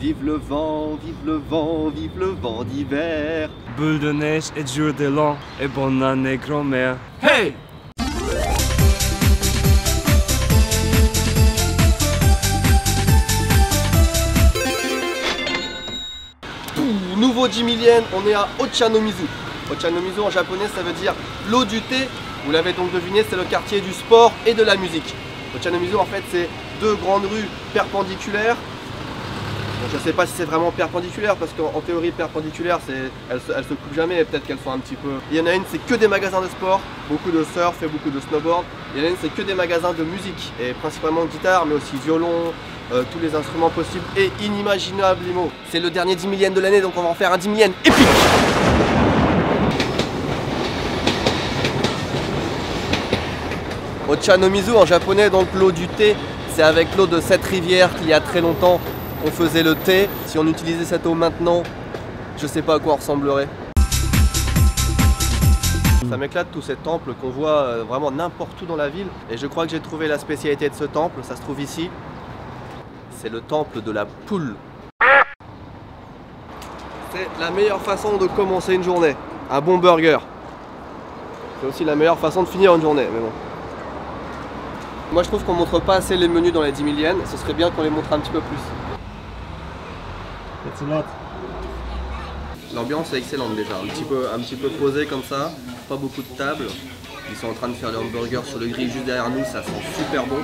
Vive le vent, vive le vent, vive le vent d'hiver. Boule de neige et jour de l'an et bonne année grand-mère. Hey! Nouveau 10 millième, on est à Ochanomizu. Ochanomizu en japonais ça veut dire l'eau du thé. Vous l'avez donc deviné, c'est le quartier du sport et de la musique. Ochanomizu en fait c'est deux grandes rues perpendiculaires. Bon, je ne sais pas si c'est vraiment perpendiculaire parce qu'en théorie perpendiculaire elles se coupent jamais, peut-être qu'elles sont un petit peu... Il y en a une c'est que des magasins de sport, beaucoup de surf et beaucoup de snowboard. Il y en a une c'est que des magasins de musique et principalement guitare mais aussi violon, tous les instruments possibles et inimaginables. C'est le dernier 10 millième de l'année donc on va en faire un 10 millième épique. Ochanomizu en japonais, donc l'eau du thé, c'est avec l'eau de cette rivière qu'il y a très longtemps on faisait le thé. Si on utilisait cette eau maintenant, je sais pas à quoi on ressemblerait. Ça m'éclate tous ces temples qu'on voit vraiment n'importe où dans la ville. Et je crois que j'ai trouvé la spécialité de ce temple, ça se trouve ici. C'est le temple de la poule. C'est la meilleure façon de commencer une journée, un bon burger. C'est aussi la meilleure façon de finir une journée, mais bon. Moi je trouve qu'on montre pas assez les menus dans les 10 000 yens, ce serait bien qu'on les montre un petit peu plus. L'ambiance est excellente déjà, un petit peu posée comme ça, pas beaucoup de tables. Ils sont en train de faire leur hamburger sur le grill juste derrière nous, ça sent super bon.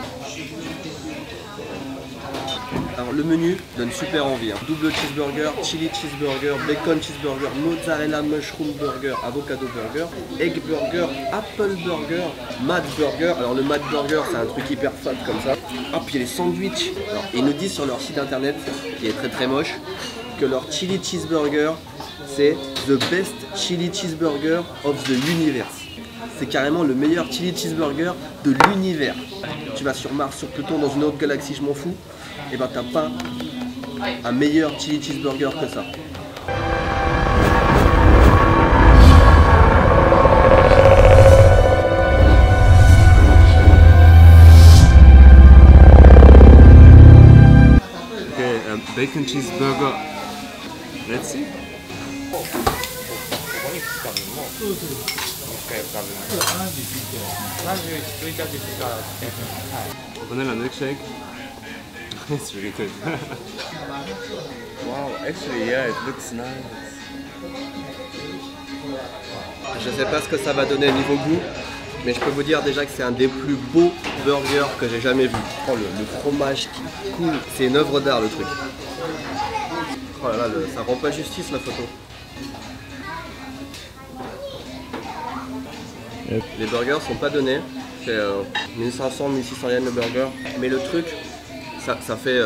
Alors le menu donne super envie, hein. Double cheeseburger, chili cheeseburger, bacon cheeseburger, mozzarella mushroom burger, avocado burger, egg burger, apple burger, mad burger. Alors le mad burger c'est un truc hyper fat comme ça. Ah puis il y a les sandwichs. Alors ils nous disent sur leur site internet, qui est très moche, que leur chili cheeseburger c'est the best chili cheeseburger of the universe. C'est carrément le meilleur chili cheeseburger de l'univers. Tu vas sur Mars, sur Pluton, dans une autre galaxie, je m'en fous. Et ben t'as pas un meilleur chili cheeseburger que ça. Okay, bacon cheeseburger. Let's see. Vanilla milkshake. It's really good. Wow, actually, yeah, it looks nice. Je sais pas ce que ça va donner niveau goût, mais je peux vous dire déjà que c'est un des plus beaux burgers que j'ai jamais vu. Oh, le fromage qui coule, c'est une œuvre d'art le truc. Oh là là, ça rend pas justice la photo. Yep. Les burgers sont pas donnés, c'est 1500-1600 yens le burger, mais le truc, ça fait,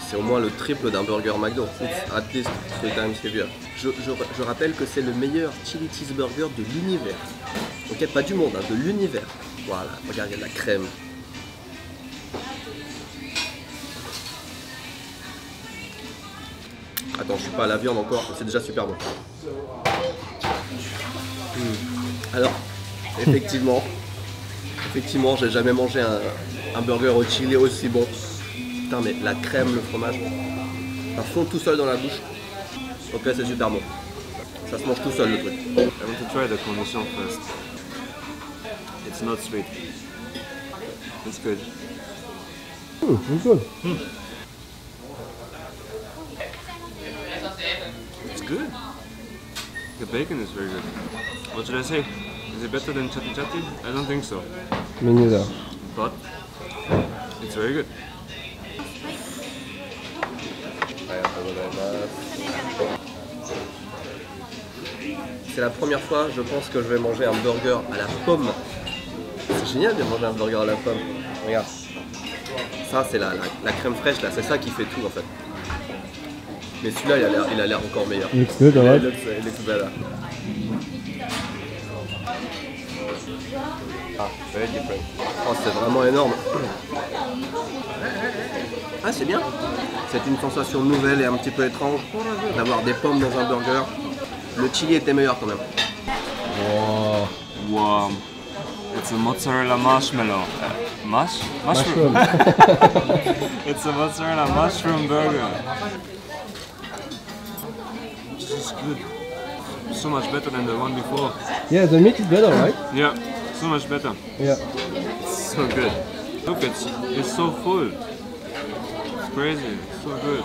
c'est au moins le triple d'un burger McDo. At least 3 times heavier. Je rappelle que c'est le meilleur chili cheeseburger de l'univers. Ok, pas du monde, hein, de l'univers. Voilà, regardez la crème. Attends, je suis pas à la viande encore, c'est déjà super bon. Alors, effectivement, j'ai jamais mangé un burger au chili aussi bon. Putain, mais la crème, le fromage, ça fond tout seul dans la bouche. Ok, c'est super bon. Ça se mange tout seul le truc. I want to try the cornichon first. It's not sweet. It's good. It's good. It's good. The bacon is very good. What should I say? Is it better than chatti chatti? I don't think so. Me neither. But it's very good. C'est la première fois, je pense, que je vais manger un burger à la pomme. C'est génial de manger un burger à la pomme. Regarde. Ça, c'est la crème fraîche, là. C'est ça qui fait tout, en fait. Mais celui-là, il a l'air encore meilleur. Looks good, alright. It looks better. Ah, very different. Oh, c'est vraiment énorme. Ah, c'est bien. C'est une sensation nouvelle et un petit peu étrange d'avoir des pommes dans un burger. Le chili était meilleur quand même. Wow. Wow. It's a mozzarella marshmallow. Mushroom. It's a mozzarella mushroom burger. This is good. So much better than the one before. Yeah, the meat is better, right? Yeah, so much better. Yeah. It's so good. Look, it's so full. It's crazy. It's so good.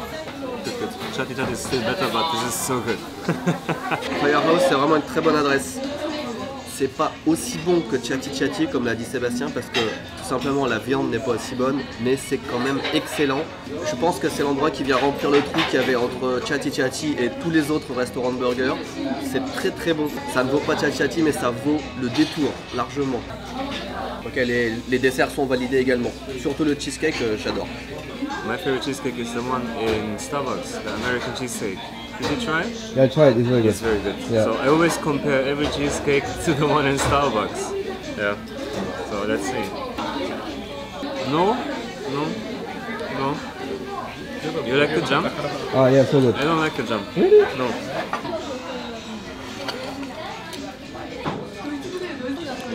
Look, Chatty Chatty is still better, but this is so good. Firehouse, c'est vraiment une très bonne adresse. C'est pas aussi bon que Chatty Chatty comme l'a dit Sébastien parce que tout simplement la viande n'est pas aussi bonne, mais c'est quand même excellent. Je pense que c'est l'endroit qui vient remplir le trou qu'il y avait entre Chatty Chatty et tous les autres restaurants de burgers. C'est très très bon. Ça ne vaut pas Chatty Chatty, mais ça vaut le détour largement. Ok, les desserts sont validés également. Surtout le cheesecake, j'adore. My favorite cheesecake is the one in Starbucks, the American cheesecake. Did you try it? Yeah, I tried. It's very good. It's very good. Yeah. So I always compare every cheesecake to the one in Starbucks. Yeah. So let's see. No? No? No? You like the jam? Ah, yeah, so good. I don't like the jam. Really? No.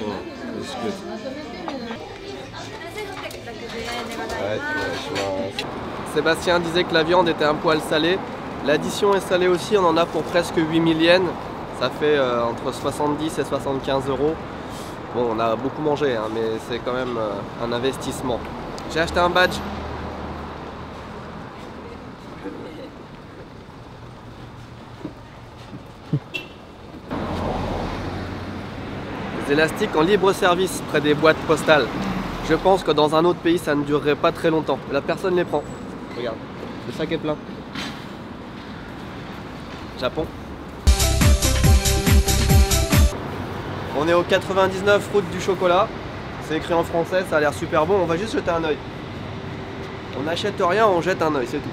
Oh, it's good. Sébastien disait que la viande était un poil salée. L'addition est salée aussi, on en a pour presque 8000 yens. Ça fait entre 70 et 75 euros. Bon, on a beaucoup mangé, hein, mais c'est quand même un investissement. J'ai acheté un badge. Des élastiques en libre service près des boîtes postales. Je pense que dans un autre pays, ça ne durerait pas très longtemps. La personne les prend. Regarde, le sac est plein. Japon. On est au 99 route du chocolat. C'est écrit en français, ça a l'air super bon. On va juste jeter un œil. On n'achète rien, on jette un œil, c'est tout.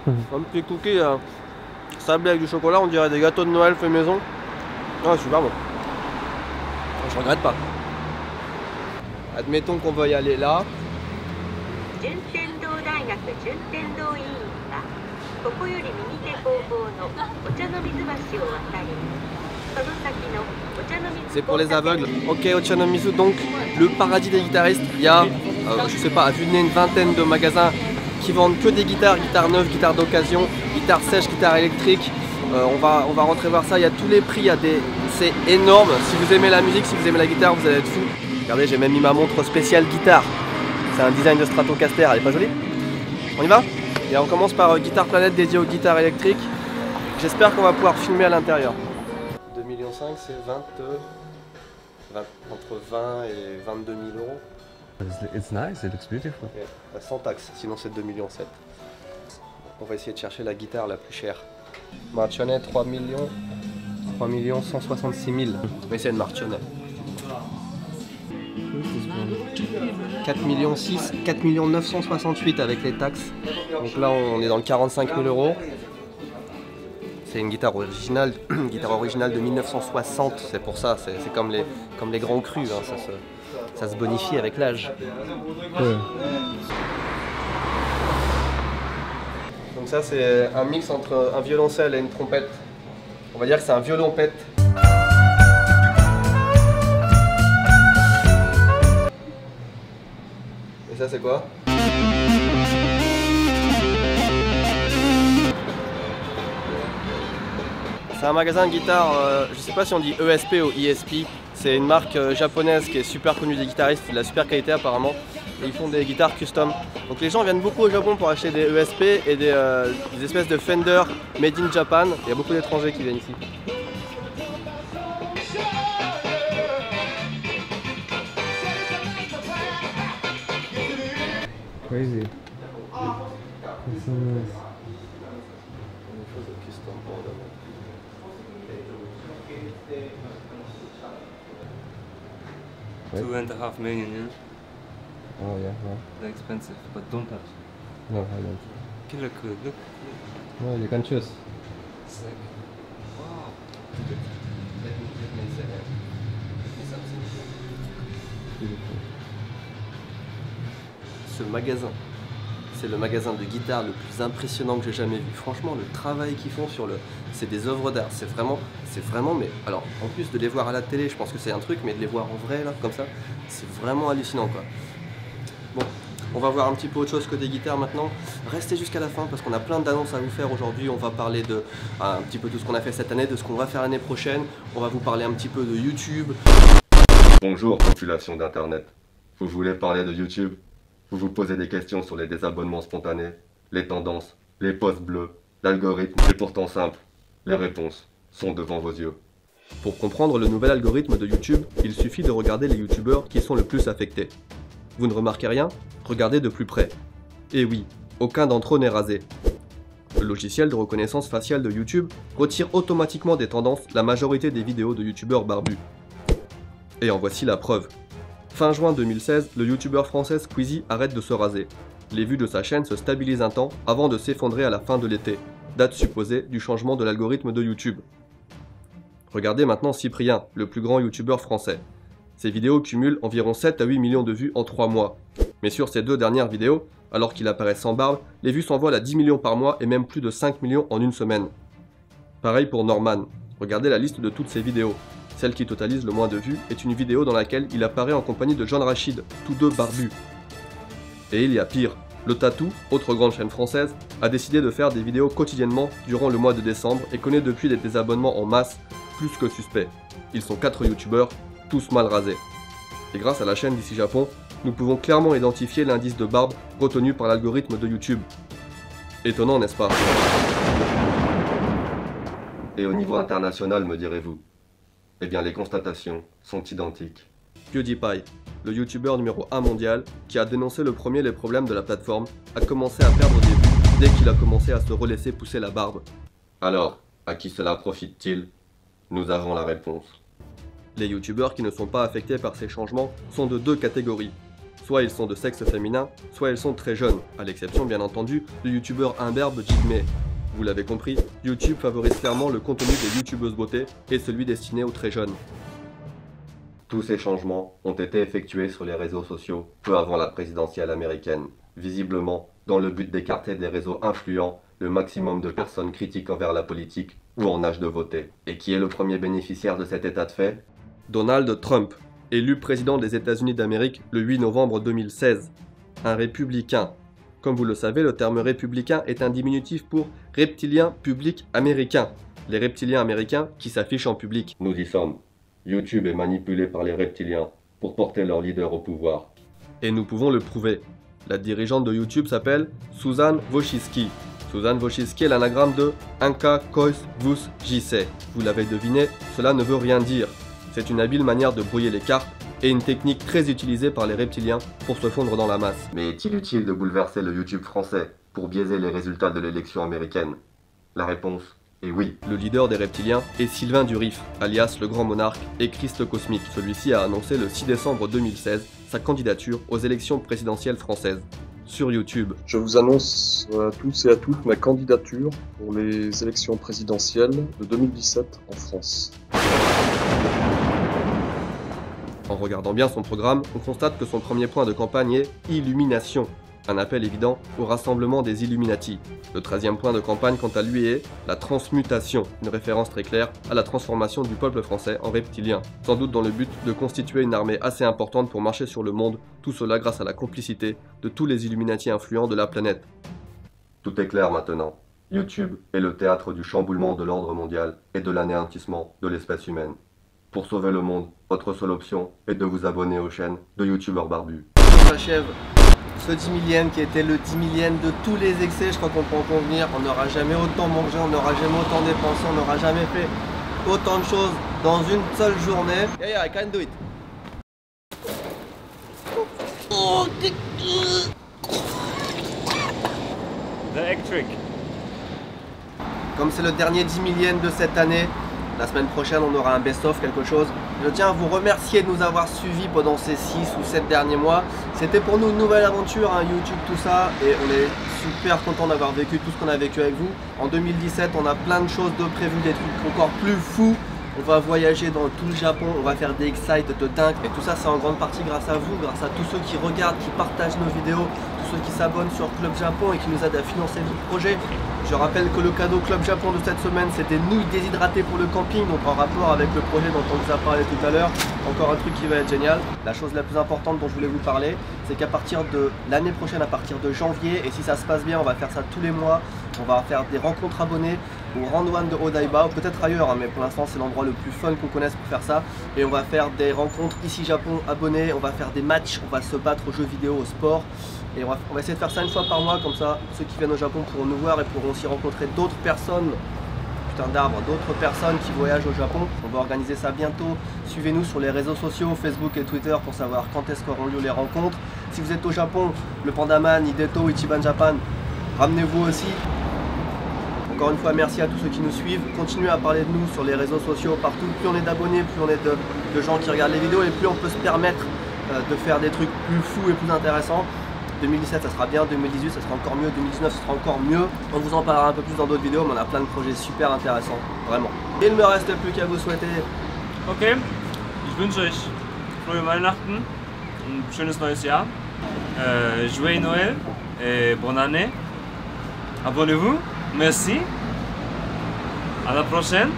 Un petit cookie sablé avec du chocolat, on dirait des gâteaux de Noël fait maison. Ah, super bon. Je regrette pas. Admettons qu'on veuille aller là. C'est pour les aveugles. Ok, Ochanomizu, donc le paradis des guitaristes. Il y a, je sais pas, à vue de nez, une vingtaine de magasins qui vendent que des guitares, guitares neuves, guitares d'occasion, guitares sèches, guitares électriques. On va rentrer voir ça, il y a tous les prix, c'est énorme. Si vous aimez la musique, si vous aimez la guitare, vous allez être fou. Regardez, j'ai même mis ma montre spéciale guitare. C'est un design de Stratocaster, elle est pas jolie? On y va? Et on commence par Guitar Planet dédié aux guitares électriques. J'espère qu'on va pouvoir filmer à l'intérieur. 2,5 millions, c'est entre 20 et 22 000 euros. It's nice, it looks beautiful. Okay. Sans taxe, sinon c'est 2,7 millions. On va essayer de chercher la guitare la plus chère. Marchionnet 3 millions 166 000. Mais c'est une Marchionnet. 4 millions 6, 4 millions 968 avec les taxes. Donc là on est dans le 45 000 euros. C'est une guitare originale de 1960, c'est pour ça, c'est comme les grands crus, hein, ça se bonifie avec l'âge. Ouais. Donc ça c'est un mix entre un violoncelle et une trompette. On va dire que c'est un violon-pette. Et ça c'est quoi? C'est un magasin de guitare, je sais pas si on dit ESP ou ISP. C'est une marque japonaise qui est super connue des guitaristes, de la super qualité apparemment. Et ils font des guitares custom. Donc les gens viennent beaucoup au Japon pour acheter des ESP et des espèces de Fender made in Japan. Il y a beaucoup d'étrangers qui viennent ici. Crazy. It's so nice. 2.5 million, yeah? Oh yeah, no. They're expensive, but don't touch. No, I don't. Killer cool, look. No, you can choose. It's like, wow. Ce magasin, c'est le magasin de guitare le plus impressionnant que j'ai jamais vu. Franchement, le travail qu'ils font sur le... C'est des œuvres d'art, c'est vraiment, mais alors, en plus de les voir à la télé, je pense que c'est un truc, mais de les voir en vrai, là, comme ça, c'est vraiment hallucinant, quoi. Bon, on va voir un petit peu autre chose que des guitares maintenant. Restez jusqu'à la fin parce qu'on a plein d'annonces à vous faire aujourd'hui. On va parler de un petit peu tout ce qu'on a fait cette année, de ce qu'on va faire l'année prochaine. On va vous parler un petit peu de YouTube. Bonjour population d'internet. Vous voulez parler de YouTube? Vous vous posez des questions sur les désabonnements spontanés, les tendances, les posts bleus, l'algorithme. C'est pourtant simple. Les réponses sont devant vos yeux. Pour comprendre le nouvel algorithme de YouTube, il suffit de regarder les youtubeurs qui sont le plus affectés. Vous ne remarquez rien? Regardez de plus près. Et oui, aucun d'entre eux n'est rasé. Le logiciel de reconnaissance faciale de YouTube retire automatiquement des tendances la majorité des vidéos de youtubeurs barbus. Et en voici la preuve. Fin juin 2016, le youtubeur français Squeezie arrête de se raser. Les vues de sa chaîne se stabilisent un temps avant de s'effondrer à la fin de l'été, date supposée du changement de l'algorithme de YouTube. Regardez maintenant Cyprien, le plus grand youtubeur français. Ses vidéos cumulent environ 7 à 8 millions de vues en 3 mois. Mais sur ces 2 dernières vidéos, alors qu'il apparaît sans barbe, les vues s'envolent à 10 millions par mois et même plus de 5 millions en une semaine. Pareil pour Norman. Regardez la liste de toutes ses vidéos. Celle qui totalise le moins de vues est une vidéo dans laquelle il apparaît en compagnie de John Rachid, tous deux barbus. Et il y a pire. Le Tatou, autre grande chaîne française, a décidé de faire des vidéos quotidiennement durant le mois de décembre et connaît depuis des désabonnements en masse, plus que suspects. Ils sont 4 youtubeurs, tous mal rasés. Et grâce à la chaîne d'ici Japon, nous pouvons clairement identifier l'indice de barbe retenu par l'algorithme de YouTube. Étonnant, n'est-ce pas? Et au niveau international, me direz-vous? Eh bien, les constatations sont identiques. PewDiePie, le youtubeur numéro 1 mondial, qui a dénoncé le premier les problèmes de la plateforme, a commencé à perdre des vues dès qu'il a commencé à se relaisser pousser la barbe. Alors, à qui cela profite-t-il? Nous avons la réponse. Les youtubeurs qui ne sont pas affectés par ces changements sont de 2 catégories. Soit ils sont de sexe féminin, soit ils sont très jeunes, à l'exception bien entendu du youtubeur imberbe Jigme. Vous l'avez compris, YouTube favorise clairement le contenu des youtubeuses beauté et celui destiné aux très jeunes. Tous ces changements ont été effectués sur les réseaux sociaux peu avant la présidentielle américaine, visiblement dans le but d'écarter des réseaux influents le maximum de personnes critiques envers la politique ou en âge de voter. Et qui est le premier bénéficiaire de cet état de fait? Donald Trump, élu président des États-Unis d'Amérique le 8 novembre 2016. Un républicain. Comme vous le savez, le terme républicain est un diminutif pour reptilien public américain. Les reptiliens américains qui s'affichent en public. Nous y sommes. YouTube est manipulé par les reptiliens pour porter leur leader au pouvoir. Et nous pouvons le prouver. La dirigeante de YouTube s'appelle Susan Wojcicki. Susan Wojcicki est l'anagramme de Inka Kois Vus JC. Vous l'avez deviné, cela ne veut rien dire. C'est une habile manière de brouiller les cartes et une technique très utilisée par les reptiliens pour se fondre dans la masse. Mais est-il utile de bouleverser le YouTube français pour biaiser les résultats de l'élection américaine? La réponse est oui. Le leader des reptiliens est Sylvain Durif, alias le Grand Monarque et Christ Cosmique. Celui-ci a annoncé le 6 décembre 2016 sa candidature aux élections présidentielles françaises. Sur YouTube. Je vous annonce à tous et à toutes ma candidature pour les élections présidentielles de 2017 en France. En regardant bien son programme, on constate que son premier point de campagne est « Illumination », un appel évident au rassemblement des Illuminati. Le 13e point de campagne, quant à lui, est « La transmutation », une référence très claire à la transformation du peuple français en reptilien, sans doute dans le but de constituer une armée assez importante pour marcher sur le monde, tout cela grâce à la complicité de tous les Illuminati influents de la planète. Tout est clair maintenant. YouTube est le théâtre du chamboulement de l'ordre mondial et de l'anéantissement de l'espèce humaine. Pour sauver le monde, votre seule option est de vous abonner aux chaînes de youtubeurs barbus. On achève ce 10 millième qui était le 10 millième de tous les excès, je crois qu'on peut en convenir. On n'aura jamais autant mangé, on n'aura jamais autant dépensé, on n'aura jamais fait autant de choses dans une seule journée. Yeah, I can do it. The egg trick. Comme c'est le dernier 10 millième de cette année, la semaine prochaine on aura un best-of, quelque chose. Je tiens à vous remercier de nous avoir suivis pendant ces 6 ou 7 derniers mois. C'était pour nous une nouvelle aventure, hein, YouTube, tout ça. Et on est super content d'avoir vécu tout ce qu'on a vécu avec vous. En 2017, on a plein de choses de prévues, des trucs encore plus fous. On va voyager dans tout le Japon, on va faire des excites de dingue. Et tout ça, c'est en grande partie grâce à vous, grâce à tous ceux qui regardent, qui partagent nos vidéos, tous tous ceux qui s'abonnent sur Club Japon et qui nous aident à financer notre projet. Je rappelle que le cadeau Club Japon de cette semaine, c'est des nouilles déshydratées pour le camping, donc en rapport avec le projet dont on vous a parlé tout à l'heure. Encore un truc qui va être génial. La chose la plus importante dont je voulais vous parler, c'est qu'à partir de l'année prochaine, à partir de janvier, et si ça se passe bien, on va faire ça tous les mois, on va faire des rencontres abonnés au Round 1 de Odaiba, ou peut-être ailleurs, hein, mais pour l'instant c'est l'endroit le plus fun qu'on connaisse pour faire ça. Et on va faire des rencontres ici Japon abonnés, on va faire des matchs, on va se battre aux jeux vidéo, au sport. Et on va essayer de faire ça une fois par mois, comme ça ceux qui viennent au Japon pourront nous voir et pourront aussi rencontrer d'autres personnes, putain d'arbre, d'autres personnes qui voyagent au Japon. On va organiser ça bientôt. Suivez-nous sur les réseaux sociaux, Facebook et Twitter pour savoir quand est-ce qu'auront lieu les rencontres. Si vous êtes au Japon, le Pandaman, Hideto, Ichiban Japan, ramenez-vous aussi. Encore une fois, merci à tous ceux qui nous suivent. Continuez à parler de nous sur les réseaux sociaux partout. Plus on est d'abonnés, plus on est de gens qui regardent les vidéos et plus on peut se permettre de faire des trucs plus fous et plus intéressants. 2017 ça sera bien, 2018 ça sera encore mieux, 2019 ça sera encore mieux. On vous en parlera un peu plus dans d'autres vidéos, mais on a plein de projets super intéressants, vraiment. Il ne me reste plus qu'à vous souhaiter. Okay, ich wünsche euch frohe Weihnachten, ein schönes neues Jahr, joyeux Noël et bonne année. Abonnez-vous, merci, à la prochaine.